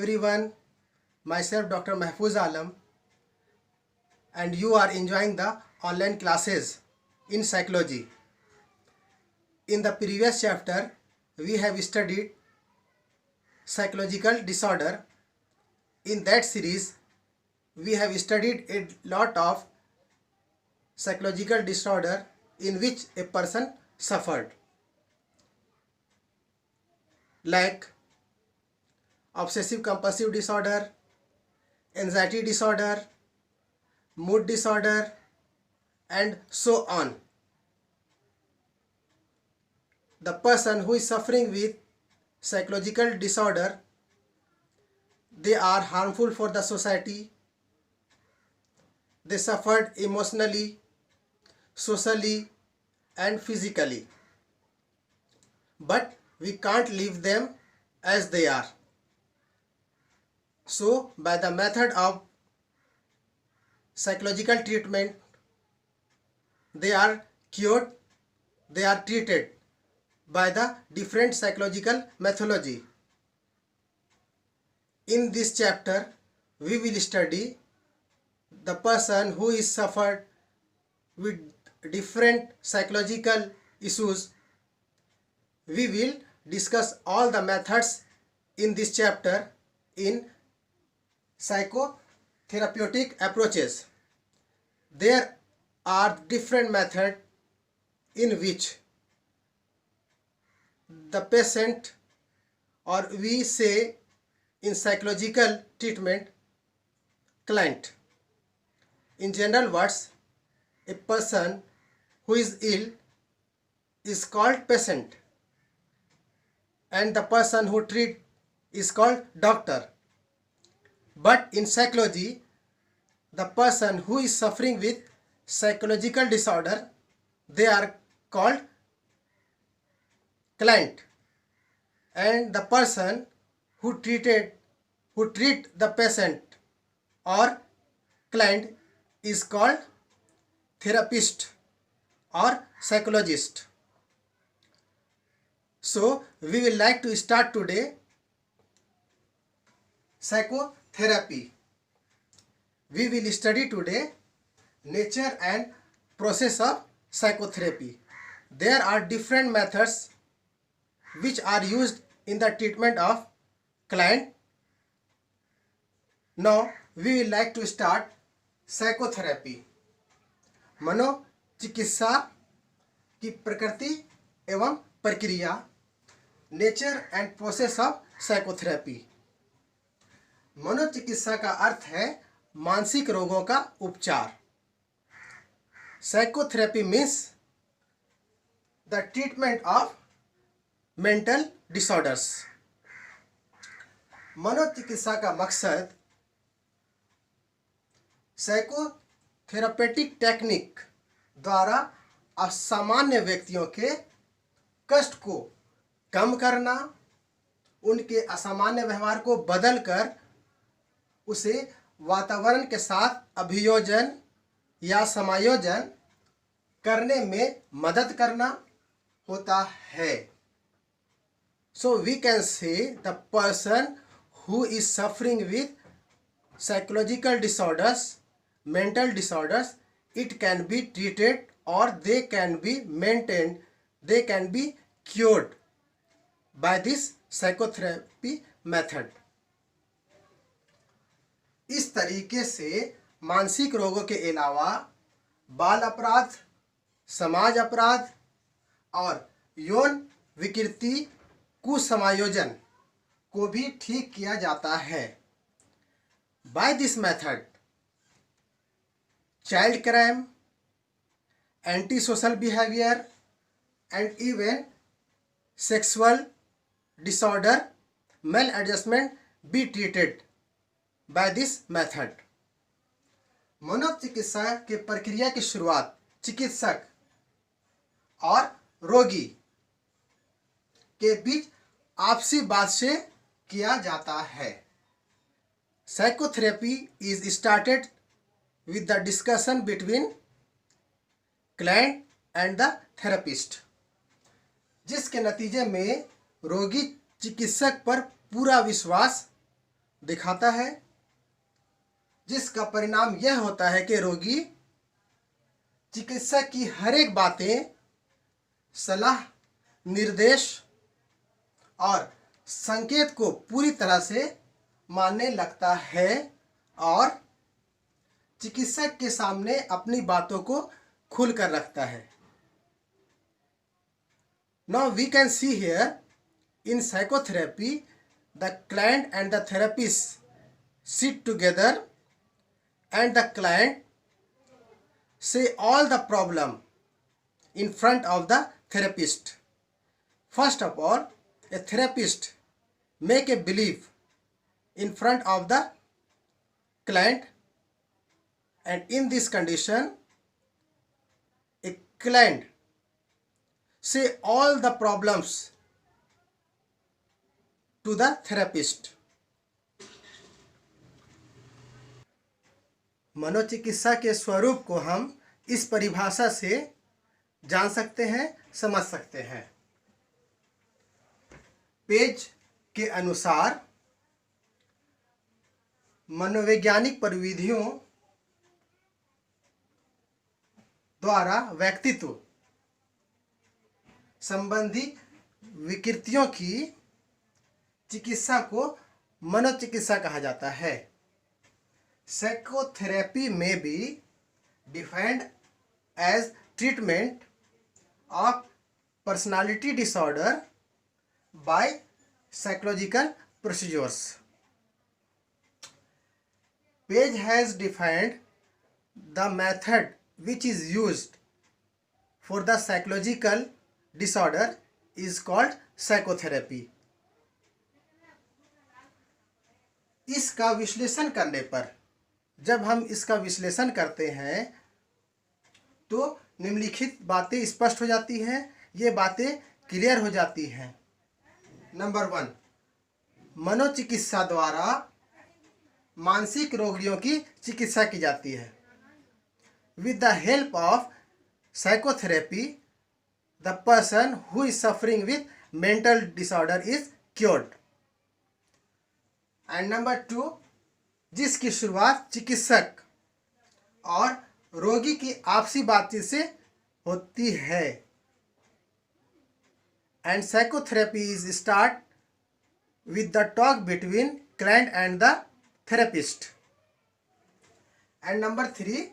everyone, myself Dr. Mahfouz Alam, and you are enjoying the online classes in psychology. In the previous chapter, we have studied psychological disorder. In that series, we have studied a lot of psychological disorder in which a person suffered, like obsessive compulsive disorder, anxiety disorder, mood disorder, and so on. The person who is suffering with psychological disorder, they are harmful for the society. They suffered emotionally, socially, and physically. But we can't leave them as they are. So, by the method of psychological treatment, they are cured, they are treated by the different psychological methodology. In this chapter, we will study the person who is suffered with different psychological issues. We will discuss all the methods in this chapter in psychotherapeutic approaches. There are different methods in which the patient, or we say in psychological treatment, client. In general words, a person who is ill is called patient, and the person who treats is called doctor. But in psychology, the person who is suffering with psychological disorder, they are called client, and the person who treat the patient or client is called therapist or psychologist. So we will like to start today psychotherapy. We will study today nature and process of psychotherapy. There are different methods which are used in the treatment of client. Now we will like to start psychotherapy. मनोचिकित्सा की प्रकृति एवं प्रक्रिया, nature and process of psychotherapy. मनोचिकित्सा का अर्थ है मानसिक रोगों का उपचार. Psychotherapy means the treatment of mental disorders. मनोचिकित्सा का मकसद साइकोथेरापेटिक टेक्निक द्वारा असामान्य व्यक्तियों के कष्ट को कम करना, उनके असामान्य व्यवहार को बदलकर उसे वातावरण के साथ अभियोजन या समायोजन करने में मदद करना होता है. So we can say the person who is suffering with psychological disorders, mental disorders, it can be treated or they can be maintained, they can be cured by this psychotherapy method. इस तरीके से मानसिक रोगों के अलावा बाल अपराध, समाज अपराध और यौन विकृति कुसमायोजन को भी ठीक किया जाता है. By this method, child crime, antisocial behavior, and even sexual disorder maladjustment be treated by this method. मनोचिकित्सा के प्रक्रिया की शुरुआत चिकित्सक और रोगी के बीच आपसी बात से किया जाता है. Psychotherapy is started with the discussion between client and the therapist, जिसके नतीजे में रोगी चिकित्सक पर पूरा विश्वास दिखाता है, जिसका परिणाम यह होता है कि रोगी चिकित्सक की हर एक बातें, सलाह, निर्देश और संकेत को पूरी तरह से मानने लगता है और चिकित्सक के सामने अपनी बातों को खुलकर रखता है। Now we can see here in psychotherapy the client and the therapist sit together and the client say all the problem in front of the therapist. First of all, a therapist make a belief in front of the client, and in this condition a client say all the problems to the therapist. मनोचिकित्सा के स्वरूप को हम इस परिभाषा से जान सकते हैं, समझ सकते हैं। पेज के अनुसार मनोवैज्ञानिक प्रविधियों द्वारा व्यक्तित्व संबंधी विकृतियों की चिकित्सा को मनोचिकित्सा कहा जाता है। Psychotherapy may be defined as treatment of personality disorder by psychological procedures. Page has defined the method which is used for the psychological disorder is called psychotherapy. इसका विश्लेषण करने पर, जब हम इसका विश्लेषण करते हैं तो निम्नलिखित बातें स्पष्ट हो जाती हैं, ये बातें क्लियर हो जाती हैं। नंबर 1, मनोचिकित्सा द्वारा मानसिक रोगियों की चिकित्सा की जाती है। With the help of psychotherapy the person who is suffering with mental disorder is cured. And number 2, जिसकी शुरुआत चिकित्सक और रोगी की आपसी बातचीत से होती है। And psychotherapy is start with the talk between client and the therapist. And number 3,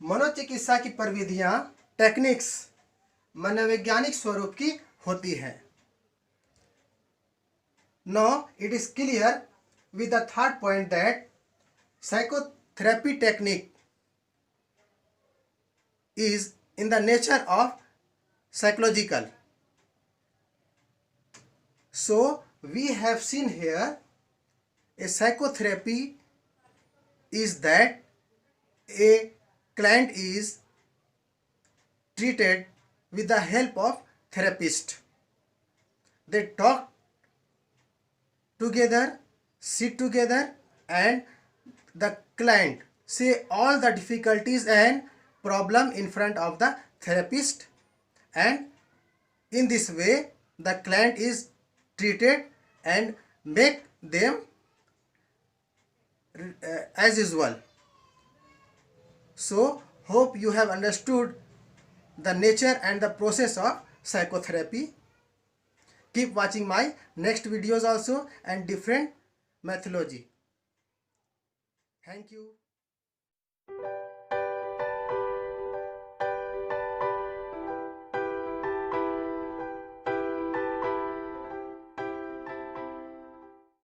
मनोचिकित्सा की प्रविधियां, टेक्निक्स मनोवैज्ञानिक स्वरूप की होती है। Now it is clear with the third point that psychotherapy technique is in the nature of psychological. So we have seen here a psychotherapy is that a client is treated with the help of therapist. They talk together, sit together, and the client say all the difficulties and problem in front of the therapist, and in this way the client is treated and make them as usual. So hope you have understood the nature and the process of psychotherapy. Keep watching my next videos also and different methodology. Thank you.